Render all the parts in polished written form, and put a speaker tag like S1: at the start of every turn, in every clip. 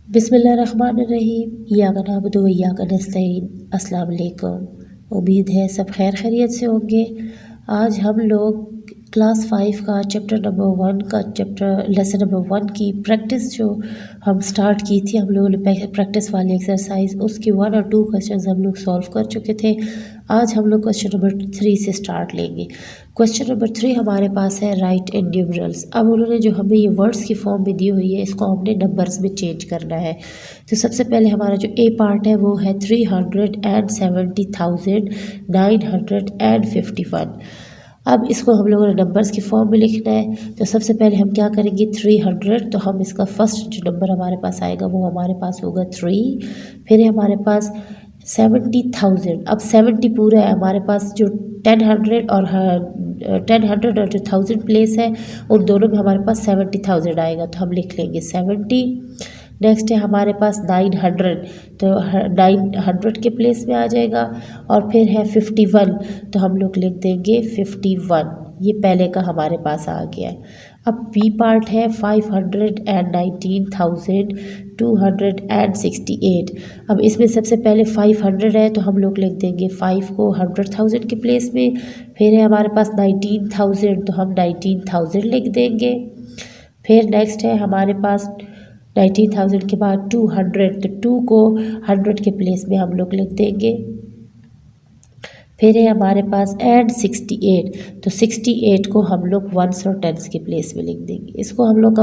S1: बिस्मिल्लाहिर्रहमानिर्रहीम। इय्याका नअबुदु व इय्याका नस्तईन। अस्सलाम वालेकुम। उम्मीद है सब खैर खैरियत से होंगे। आज हम लोग क्लास 5 का चैप्टर नंबर 1 का लेसन नंबर 1 की प्रैक्टिस जो हम स्टार्ट की थी, हम लोगों ने प्रैक्टिस वाली एक्सरसाइज उसकी 1 और 2 क्वेश्चंस हम लोग सॉल्व कर चुके थे। आज हम लोग क्वेश्चन नंबर 3 से स्टार्ट लेंगे। क्वेश्चन नंबर 3 हमारे पास है राइट इन न्यूमरल्स। अब उन्होंने जो हमें ये वर्ड्स की फॉर्म में दी हुई है, इसको हमने नंबर्स में चेंज करना है। तो सबसे पहले हमारा जो ए पार्ट है वो है 370,951। अब इसको हम लोगों ने नंबर्स की फॉर्म में लिखना है। तो सबसे पहले हम क्या करेंगे, 300, तो हम इसका फर्स्ट जो नंबर हमारे पास आएगा वो हमारे पास होगा 3। फिर है हमारे पास 70,000। अब 70 पूरा है हमारे पास, जो 1000 और 1000 और जो 1000 प्लेस है उन दोनों में हमारे पास 70,000 आएगा, तो हम लिख लेंगे 70। नेक्स्ट है हमारे पास 900, तो 900 के प्लेस में आ जाएगा। और फिर है 51, तो हम लोग लिख देंगे 51। ये पहले का हमारे पास आ गया। अब बी पार्ट है 519,268। अब इसमें सबसे पहले 500 है, तो हम लोग लिख देंगे 5 को 100,000 के प्लेस में। फिर है हमारे पास 19,000, तो हम 19,000 लिख देंगे। फिर नेक्स्ट है हमारे पास 19,000 के बाद 200, तो 2 को 100 के प्लेस में हम लोग लिख देंगे। फिर है हमारे पास एंड 68, तो 68 को हम लोग 1s और 10s के प्लेस में लिख देंगे। इसको हम लोग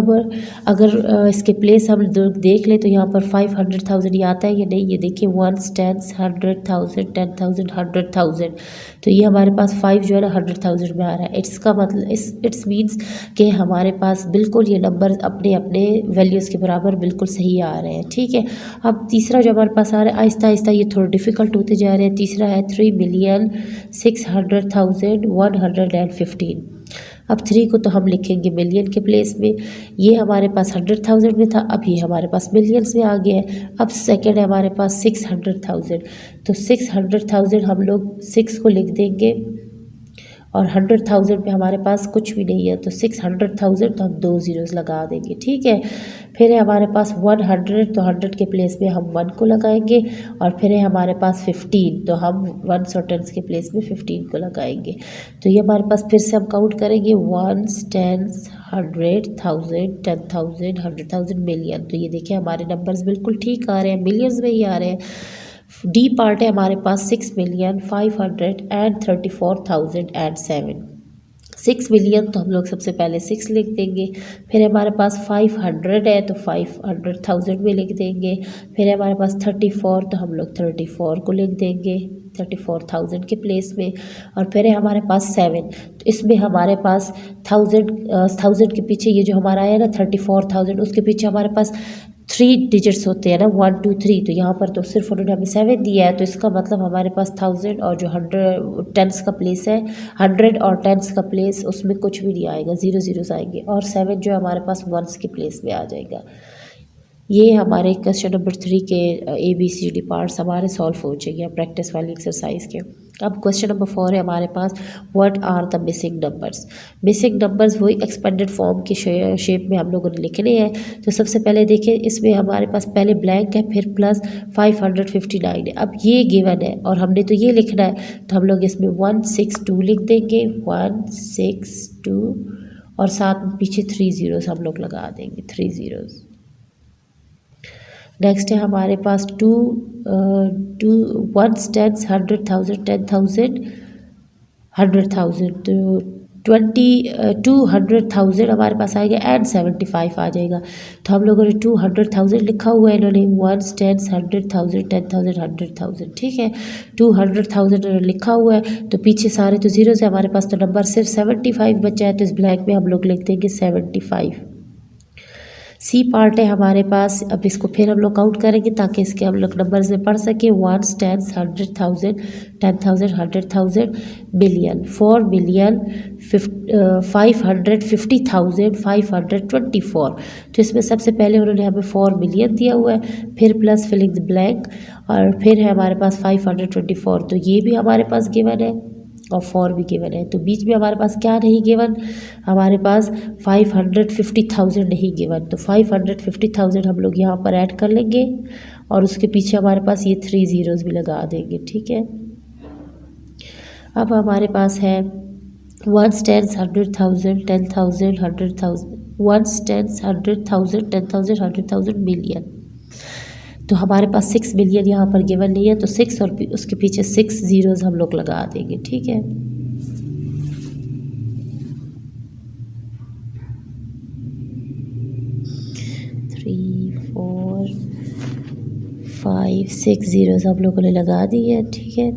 S1: अगर इसके प्लेस हम देख ले तो यहाँ पर 500,000 ये आता है या नहीं, ये देखिए 1s 10s 100,000 10,000 100,000, तो ये हमारे पास 5 जो है ना 100,000 में आ रहा है। इसका मतलब इट्स मीन्स कि हमारे पास बिल्कुल ये नंबर अपने अपने वैल्यूज़ के बराबर बिल्कुल सही आ रहे हैं। ठीक है। अब तीसरा जो हमारे पास आ रहा है, आहिस्ता आहिस्ता ये थोड़ा डिफ़िकल्ट होते जा रहे हैं। तीसरा है 3,600,115। अब 3 को तो हम लिखेंगे मिलियन के प्लेस में। ये हमारे पास 100,000 में था, अब ये हमारे पास मिलियंस में आ गया है। अब सेकंड है हमारे पास 600,000, तो 600,000 हम लोग 6 को लिख देंगे और 100,000 पे हमारे पास कुछ भी नहीं है, तो 600,000 तो हम 2 ज़ीरोज़ लगा देंगे। ठीक है। फिर है हमारे पास 100, तो 100 के प्लेस में हम 1 को लगाएंगे। और फिर है हमारे पास 15, तो हम 1s और 10s के प्लेस में 15 को लगाएंगे। तो ये हमारे पास फिर से हम काउंट करेंगे 1s 10s 100,000 10,000 100,000 मिलियन। तो ये देखिए हमारे नंबर्स बिल्कुल ठीक आ रहे हैं, मिलियंस में ही आ रहे हैं। डी पार्ट है हमारे पास 6,534,007। 6 मिलियन, तो हम लोग सबसे पहले 6 लिख देंगे। फिर हमारे पास 500 है, तो 500,000 में लिख देंगे। फिर हमारे पास 34, तो हम लोग 34 को लिख देंगे 34,000 के प्लेस में। और फिर है हमारे पास 7, तो इसमें हमारे पास 1000 के पीछे ये जो हमारा आया ना 34,000, उसके पीछे हमारे पास 3 डिजिट्स होते हैं ना, 1 2 3, तो यहाँ पर तो सिर्फ उन्होंने हमें 7 दिया है, तो इसका मतलब हमारे पास 1000 और जो 100 10s का प्लेस है 100 और 10s का प्लेस उसमें कुछ भी नहीं आएगा, 0 0 आएंगे। और 7 जो हमारे पास 1s के प्लेस में आ जाएगा। ये हमारे क्वेश्चन नंबर 3 के ABCD पार्ट्स हमारे सॉल्व हो जाएंगे प्रैक्टिस वाली एक्सरसाइज के। अब क्वेश्चन नंबर 4 है हमारे पास, what are the missing numbers. Missing numbers वही एक्सपेंडेड फॉर्म के शेप में हम लोगों ने लिखने हैं। तो सबसे पहले देखें, इसमें हमारे पास पहले ब्लैंक है, फिर प्लस 559 है। अब ये गिवन है और हमने तो ये लिखना है, तो हम लोग इसमें 162 लिख देंगे 162, और साथ में पीछे 3 ज़ीरोज़ हम लोग लगा देंगे 3 ज़ीरोज़। नेक्स्ट है हमारे पास 1s 10s 100,000 10,000 100,000, तो 200,000 हमारे पास आएगा एंड 75 आ जाएगा। तो हम लोगों ने 200,000 लिखा हुआ है, इन्होंने 1s 10s 100,000 10,000 100,000। ठीक है, 200,000 लिखा हुआ है, तो पीछे सारे तो ज़ीरो से हमारे पास तो नंबर सिर्फ 75 बचा है, तो इस ब्लैंक में हम लोग लिख देंगे 75। सी पार्ट है हमारे पास। अब इसको फिर हम लोग काउंट करेंगे ताकि इसके हम लोग नंबर्स में पढ़ सकें। 1s 10s 100,000 10,000 100,000 million 4,550,524। तो इसमें सबसे पहले उन्होंने हमें 4 मिलियन दिया हुआ है, फिर प्लस फिलिंग द ब्लैंक, और फिर है हमारे पास 524, तो ये भी हमारे पास गिवन है। और 4 भी गिवन है। तो बीच में हमारे पास क्या नहीं गिवन, हमारे पास 550,000 नहीं गिवन। तो 550,000 हम लोग यहाँ पर ऐड कर लेंगे और उसके पीछे हमारे पास ये 3 ज़ीरोज़ भी लगा देंगे, ठीक है। अब हमारे पास है 1 10 100,000 10,000 100,000 1 10 100,000 10,000 100,000 मिलियन। तो हमारे पास 6 मिलियन यहाँ पर गिवन नहीं है, तो 6 और उसके पीछे 6 ज़ीरोज़ हम लोग लगा देंगे, ठीक है। 3 4 5 6 ज़ीरोज़ हम लोगों ने लगा दी है, ठीक है।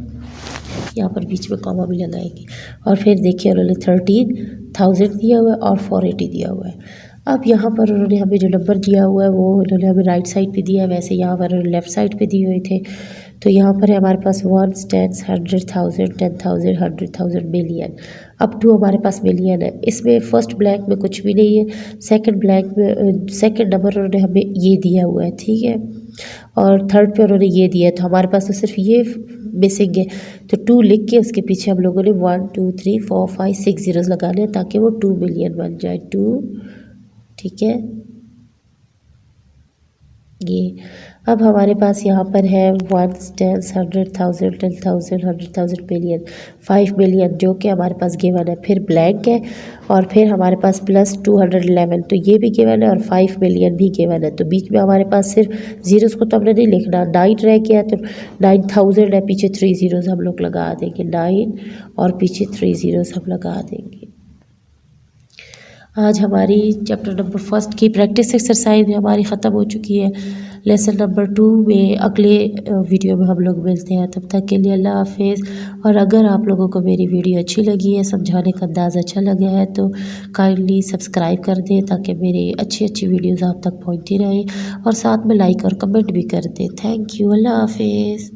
S1: यहाँ पर बीच में कॉमा भी लगाएंगे और फिर देखिए उन्होंने 13,000 दिया हुआ है और 480 दिया हुआ है। अब यहाँ पर उन्होंने हमें जो नंबर दिया हुआ है वो उन्होंने हमें राइट साइड पे दिया है, वैसे यहाँ पर उन्होंने लेफ़्ट साइड पे दिए हुए थे। तो यहाँ पर है हमारे पास 1 10 100,000 10,000 100,000 मिलियन। अप टू हमारे पास मिलियन है। इसमें फर्स्ट ब्लैंक में कुछ भी नहीं है, सेकंड ब्लैंक में सेकंड नंबर उन्होंने हमें ये दिया हुआ है, ठीक है, और थर्ड पे उन्होंने ये दिया है। तो हमारे पास तो सिर्फ ये मिसिंग है। तो 2 लिख के उसके पीछे हम लोगों ने 1 2 3 4 5 6 ज़ीरोज़ लगा लिया ताकि वो 2 मिलियन बन जाए, 2, ठीक है। ये अब हमारे पास यहाँ पर है 1 10 100,000 10,000 100,000 मिलियन, 5 मिलियन जो कि हमारे पास गिवन है, फिर ब्लैंक है और फिर हमारे पास प्लस 211, तो ये भी गिवन है और 5 मिलियन भी गिवन है। तो बीच में हमारे पास सिर्फ ज़ीरोज़ को तो हमने नहीं लिखना, 9 रह गया तो 9,000 है, पीछे 3 ज़ीरोज़ हम लोग लगा देंगे, 9 और पीछे 3 ज़ीरोज़ हम लगा देंगे। आज हमारी चैप्टर नंबर 1 की प्रैक्टिस एक्सरसाइज भी हमारी ख़त्म हो चुकी है। लेसन नंबर 2 में अगले वीडियो में हम लोग मिलते हैं। तब तक के लिए अल्लाह हाफिज़। और अगर आप लोगों को मेरी वीडियो अच्छी लगी है, समझाने का अंदाज़ अच्छा लगा है, तो काइंडली सब्सक्राइब कर दें ताकि मेरी अच्छी अच्छी वीडियोज़ आप तक पहुँचती रहें और साथ में लाइक और कमेंट भी कर दें। थैंक यू, अल्लाह हाफिज़।